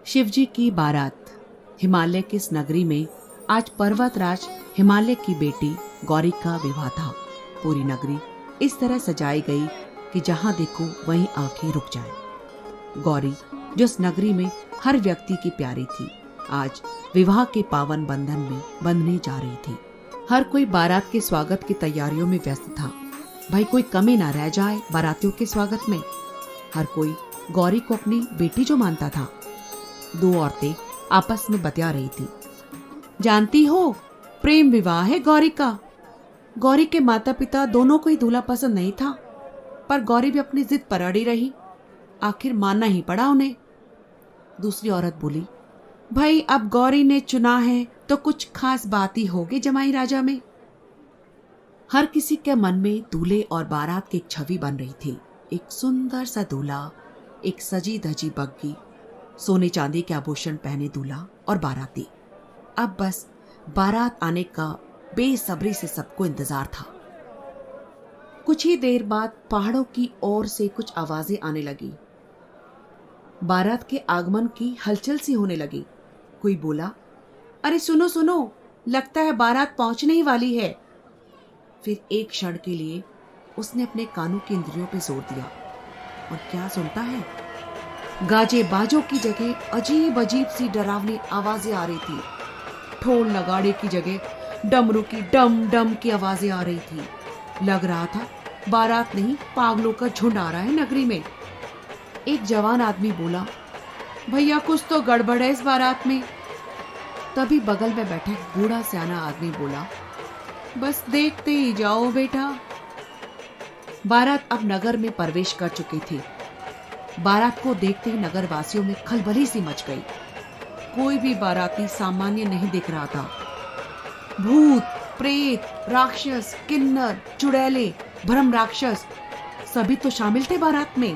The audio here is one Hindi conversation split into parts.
शिवजी की बारात। हिमालय की इस नगरी में आज पर्वतराज हिमालय की बेटी गौरी का विवाह था। पूरी नगरी इस तरह सजाई गई कि जहां देखो वहीं आंखें रुक जाएं। गौरी जो इस नगरी में हर व्यक्ति की प्यारी थी, आज विवाह के पावन बंधन में बंधने जा रही थी। हर कोई बारात के स्वागत की तैयारियों में व्यस्त था। भाई कोई कमी ना रह जाए बारातियों के स्वागत में। हर कोई गौरी को अपनी बेटी जो मानता था। दो औरतें आपस में बतिया रही थी। जानती हो, प्रेम विवाह है गौरी का। गौरी के माता पिता दोनों को ही दूल्हा पसंद नहीं था, पर गौरी भी अपनी जिद पर अड़ी रही। आखिर मानना ही पड़ा उन्हें। दूसरी औरत बोली, भाई अब गौरी ने चुना है तो कुछ खास बात ही होगी जमाई राजा में। हर किसी के मन में दूल्हे और बारात की एक छवि बन रही थी। एक सुंदर सा दूल्हा, एक सजी धजी बग्गी, सोने चांदी के आभूषण पहने दूल्हा और बाराती। अब बस बारात आने का बेसब्री से सबको इंतजार था। कुछ ही देर बाद पहाड़ों की ओर से कुछ आवाजें आने लगी। बारात के आगमन की हलचल सी होने लगी। कोई बोला, अरे सुनो सुनो, लगता है बारात पहुंचने ही वाली है। फिर एक क्षण के लिए उसने अपने कानों की इंद्रियों पे जोर दिया और क्या सुनता है, गाजे बाजों की जगह अजीब अजीब सी डरावनी आवाजें आ रही थी। ढोल नगाड़े की जगह डमरू की डम डम की आवाजें आ रही थी। लग रहा था बारात नहीं, पागलों का झुंड आ रहा है नगरी में। एक जवान आदमी बोला, भैया कुछ तो गड़बड़ है इस बारात में। तभी बगल में बैठे बूढ़ा सियाना आदमी बोला, बस देखते ही जाओ बेटा। बारात अब नगर में प्रवेश कर चुकी थी। बारात को देखते ही नगर वासियों में खलबली सी मच गई। कोई भी बाराती सामान्य नहीं दिख रहा था। भूत, प्रेत, राक्षस, किन्नर, चुड़ैले, भ्रम राक्षस सभी तो शामिल थे बारात में।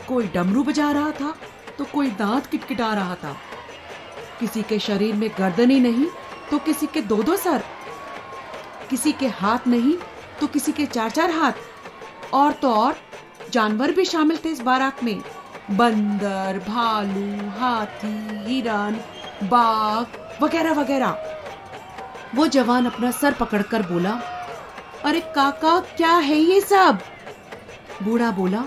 कोई डमरू बजा रहा था तो कोई दांत किटकिटा रहा था। किसी के शरीर में गर्दन ही नहीं तो किसी के दो दो सर, किसी के हाथ नहीं तो किसी के चार चार हाथ। और तो और जानवर भी शामिल थे इस बारात में। बंदर, भालू, हाथी, हिरन, बाघ वगैरह वगैरह। वो जवान अपना सर पकड़कर बोला, अरे काका क्या है ये सब? बूढ़ा बोला,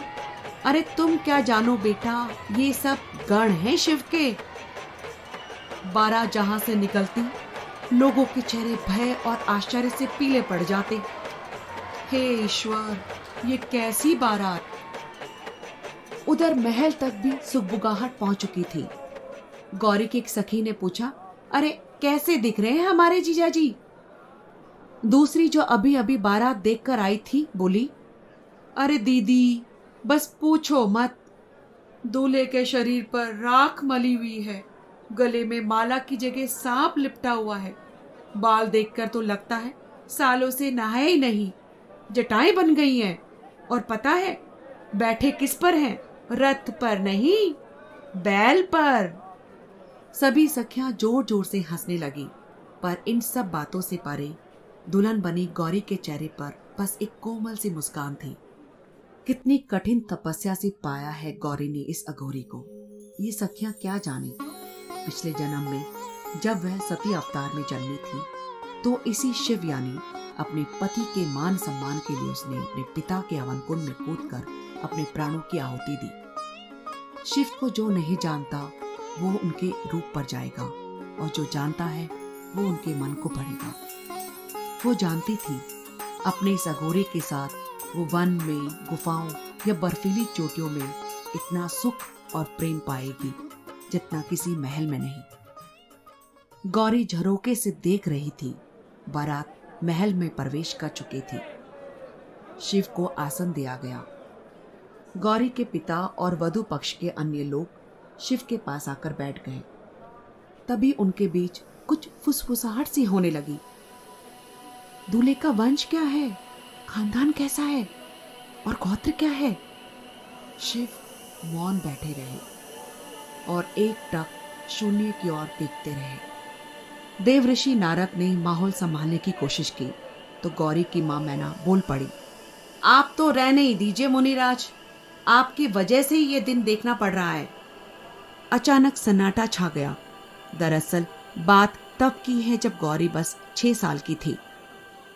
अरे तुम क्या जानो बेटा, ये सब गण हैं शिव के। बारात जहां से निकलती लोगों के चेहरे भय और आश्चर्य से पीले पड़ जाते। हे ईश्वर, ये कैसी बारात। उधर महल तक भी सुगबुगाहट पहुंच चुकी थी। गौरी की एक सखी ने पूछा, अरे कैसे दिख रहे हैं हमारे जीजाजी? दूसरी जो अभी अभी बारात देखकर आई थी बोली, अरे दीदी बस पूछो मत। दूल्हे के शरीर पर राख मली हुई है, गले में माला की जगह सांप लिपटा हुआ है। बाल देखकर तो लगता है सालों से नहाए ही नहीं, जटाएं बन गई हैं। और पता है बैठे किस पर हैं? रथ पर नहीं, बैल पर। सभी सखियां जोर जोर से हंसने लगी, पर इन सब बातों से परे दुल्हन बनी गौरी के चेहरे पर बस एक कोमल सी मुस्कान थी। कितनी कठिन तपस्या से पाया है गौरी ने इस अघोरी को। ये सखियां क्या जाने, पिछले जन्म में जब वह सती अवतार में जन्मी थी तो इसी शिव यानी अपने पति के मान सम्मान के लिए उसने अपने पिता के हवन कुंड में कूदकर अपने प्राणों की आहुति दी। शिव को जो नहीं जानता वो उनके रूप पर जाएगा, और जो जानता है वो उनके मन को पढ़ेगा। वो जानती थी अपने इस अघोरी के साथ वो वन में, गुफाओं या बर्फीली चोटियों में इतना सुख और प्रेम पाएगी जितना किसी महल में नहीं। गौरी झरोके से देख रही थी। बारात महल में प्रवेश कर चुकी थी। शिव को आसन दिया गया। गौरी के पिता और वधू पक्ष के अन्य लोग शिव के पास आकर बैठ गए। तभी उनके बीच कुछ फुसफुसाहट सी होने लगी। दूल्हे का वंश क्या है, खानदान कैसा है और गोत्र क्या है? शिव मौन बैठे रहे और एक टक शून्य की ओर देखते रहे। देवऋषि नारद ने माहौल संभालने की कोशिश की तो गौरी की मां मैना बोल पड़ी, आप तो रहने ही दीजिए मुनिराज, आपकी वजह से ही ये दिन देखना पड़ रहा है। अचानक सन्नाटा छा गया। दरअसल बात तब की है जब गौरी बस 6 साल की थी।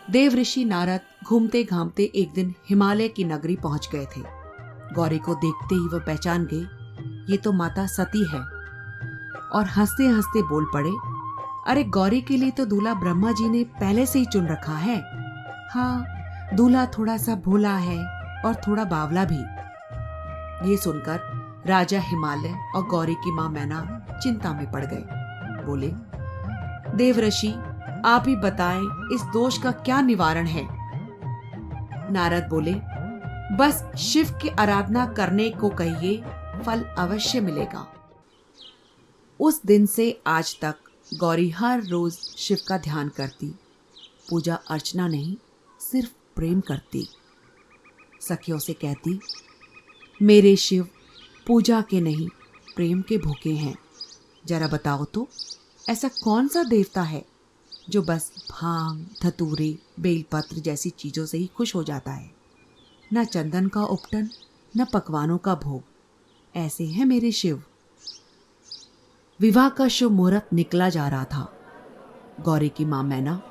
देव ऋषि नारद घूमते घामते एक दिन हिमालय की नगरी पहुंच गए थे। गौरी को देखते ही वह पहचान गए, ये तो माता सती है, और हंसते हंसते बोल पड़े, अरे गौरी के लिए तो दूल्हा ब्रह्मा जी ने पहले से ही चुन रखा है। हाँ, दूल्हा थोड़ा सा भोला है और थोड़ा बावला भी। ये सुनकर राजा हिमालय और गौरी की मां मैना चिंता में पड़ गए। बोले, देव ऋषि आप ही बताएं इस दोष का क्या निवारण है। नारद बोले, बस शिव की आराधना करने को कहिए, फल अवश्य मिलेगा। उस दिन से आज तक गौरी हर रोज शिव का ध्यान करती, पूजा अर्चना नहीं, सिर्फ प्रेम करती। सखियों से कहती, मेरे शिव पूजा के नहीं प्रेम के भूखे हैं। जरा बताओ तो ऐसा कौन सा देवता है जो बस भांग, धतूरे, बेलपत्र जैसी चीजों से ही खुश हो जाता है। न चंदन का उपटन, न पकवानों का भोग, ऐसे हैं मेरे शिव। विवाह का शुभ मुहूर्त निकला जा रहा था। गौरी की मां मैना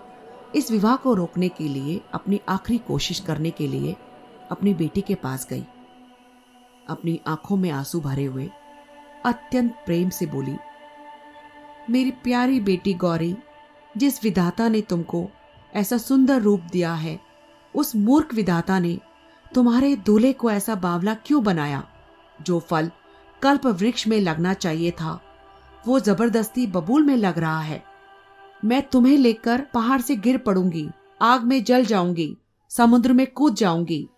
इस विवाह को रोकने के लिए, अपनी आखिरी कोशिश करने के लिए अपनी बेटी के पास गई। अपनी आंखों में आंसू भरे हुए अत्यंत प्रेम से बोली, मेरी प्यारी बेटी गौरी, जिस विधाता ने तुमको ऐसा सुंदर रूप दिया है, उस मूर्ख विधाता ने तुम्हारे दूल्हे को ऐसा बावला क्यों बनाया। जो फल कल्प वृक्ष में लगना चाहिए था, वो जबरदस्ती बबूल में लग रहा है। मैं तुम्हें लेकर पहाड़ से गिर पड़ूंगी, आग में जल जाऊंगी, समुद्र में कूद जाऊंगी,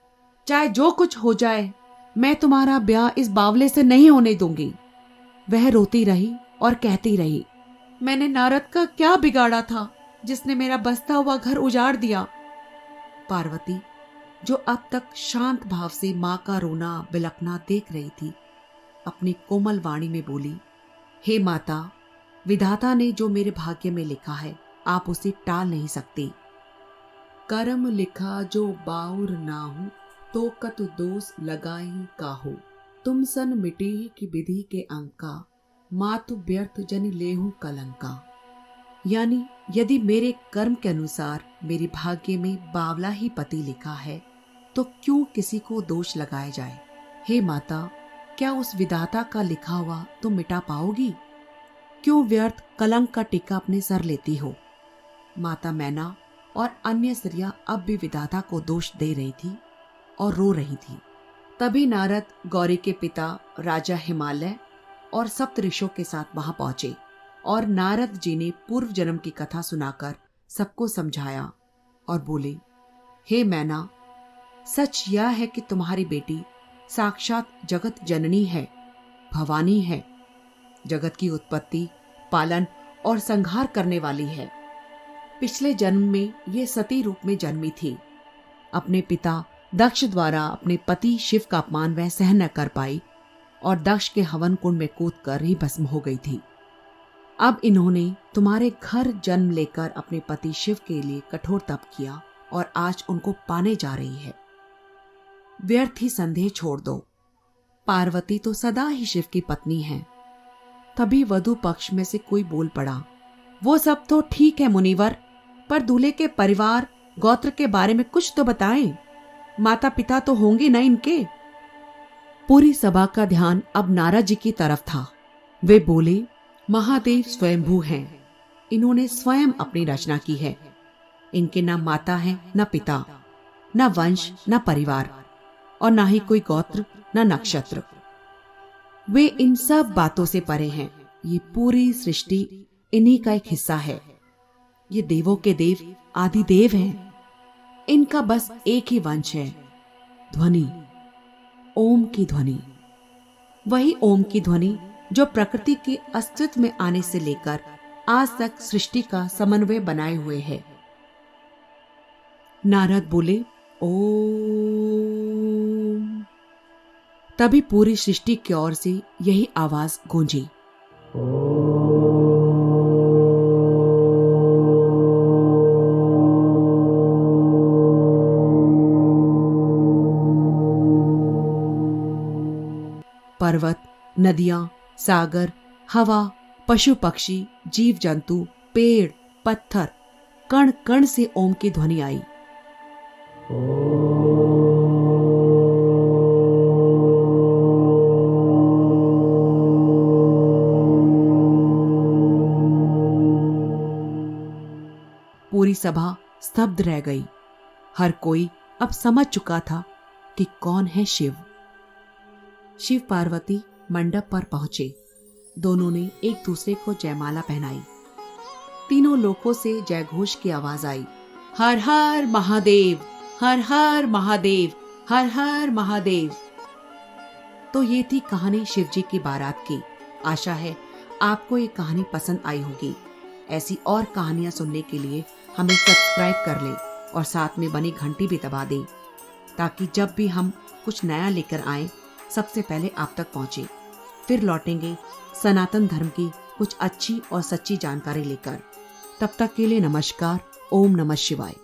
चाहे जो कुछ हो जाए, मैं तुम्हारा ब्याह इस बावले से नहीं होने दूंगी। वह रोती रही और कहती रही, मैंने नारद का क्या बिगाड़ा था जिसने मेरा बसता हुआ घर उजाड़ दिया। पार्वती, जो अब तक शांत भाव से मां का रोना बिलखना देख रही थी, अपनी कोमल वाणी में बोली, हे माता, विधाता ने जो मेरे भाग्य में लिखा है, आप उसे टाल नहीं सकती। कर्म लिखा जो बाउर नाहु, तो कत दोष लगाई काहू। तुम सन मिटी की विधि के अंका, मातु व्यर्थ जन लेहू कलंका। यानी यदि मेरे कर्म के अनुसार मेरे भाग्य में बावला ही पति लिखा है, तो क्यों किसी को दोष लगाया जाए। हे माता, क्या उस विधाता का लिखा हुआ तुम मिटा पाओगी? क्यों व्यर्थ कलंक का टिक्का अपने सर लेती हो। माता मैना और अन्य स्त्रियां अब भी विधाता को दोष दे रही थी और रो रही थी। तभी नारद गौरी के पिता राजा हिमालय और सप्तऋषियों के साथ वहां पहुंचे और नारद जी ने पूर्व जन्म की कथा सुनाकर सबको समझाया और बोले, हे मैना, सच यह है कि तुम्हारी बेटी साक्षात जगत जननी है, भवानी है। जगत की उत्पत्ति, पालन और संहार करने वाली है। पिछले जन्म में ये सती रूप में जन्मी थी। अपने पिता दक्ष द्वारा अपने पति शिव का अपमान वह सहन न कर पाई और दक्ष के हवन कुंड में कूदकर ही भस्म हो गई थी। अब इन्होंने तुम्हारे घर जन्म लेकर अपने पति शिव के लिए कठोर तप किया और आज उनको पाने जा रही है। व्यर्थ ही संदेह छोड़ दो। पार्वती तो सदा ही शिव की पत्नी है। तभी वधु पक्ष में से कोई बोल पड़ा, वो सब तो ठीक है मुनिवर, पर दूल्हे के परिवार गोत्र के बारे में कुछ तो बताएं। माता पिता तो होंगे न इनके। पूरी सभा का ध्यान अब नारद जी की तरफ था। वे बोले, महादेव स्वयंभू हैं। इन्होंने स्वयं अपनी रचना की है। इनके न माता है, न पिता, न वंश, न परिवार, और न ही कोई गोत्र, न नक्षत्र। वे इन सब बातों से परे हैं। ये पूरी सृष्टि इन्हीं का एक हिस्सा है। ये देवों के देव आदि देव हैं। इनका बस एक ही वंश है, ध्वनि, ओम की ध्वनि। वही ओम की ध्वनि जो प्रकृति के अस्तित्व में आने से लेकर आज तक सृष्टि का समन्वय बनाए हुए है। नारद बोले, ओम। तभी पूरी सृष्टि की ओर से यही आवाज गूंजी। पर्वत, नदियां, सागर, हवा, पशु पक्षी, जीव जंतु, पेड़, पत्थर, कण कण से ओम की ध्वनि आई। पूरी सभा स्तब्ध रह गई। हर कोई अब समझ चुका था कि कौन है शिव। शिव पार्वती मंडप पर पहुंचे। दोनों ने एक दूसरे को जयमाला पहनाई। तीनों लोकों से जयघोष की आवाज आई, हर हर महादेव, हर हर महादेव, हर हर महादेव। तो ये थी कहानी शिवजी की बारात की। आशा है आपको ये कहानी पसंद आई होगी। ऐसी और कहानियां सुनने के लिए हमें सब्सक्राइब कर लें और साथ में बनी घंटी भी दबा दें, ताकि जब भी हम कुछ नया लेकर आएं सबसे पहले आप तक पहुंचे। फिर लौटेंगे सनातन धर्म की कुछ अच्छी और सच्ची जानकारी लेकर। तब तक के लिए नमस्कार। ओम नमः शिवाय।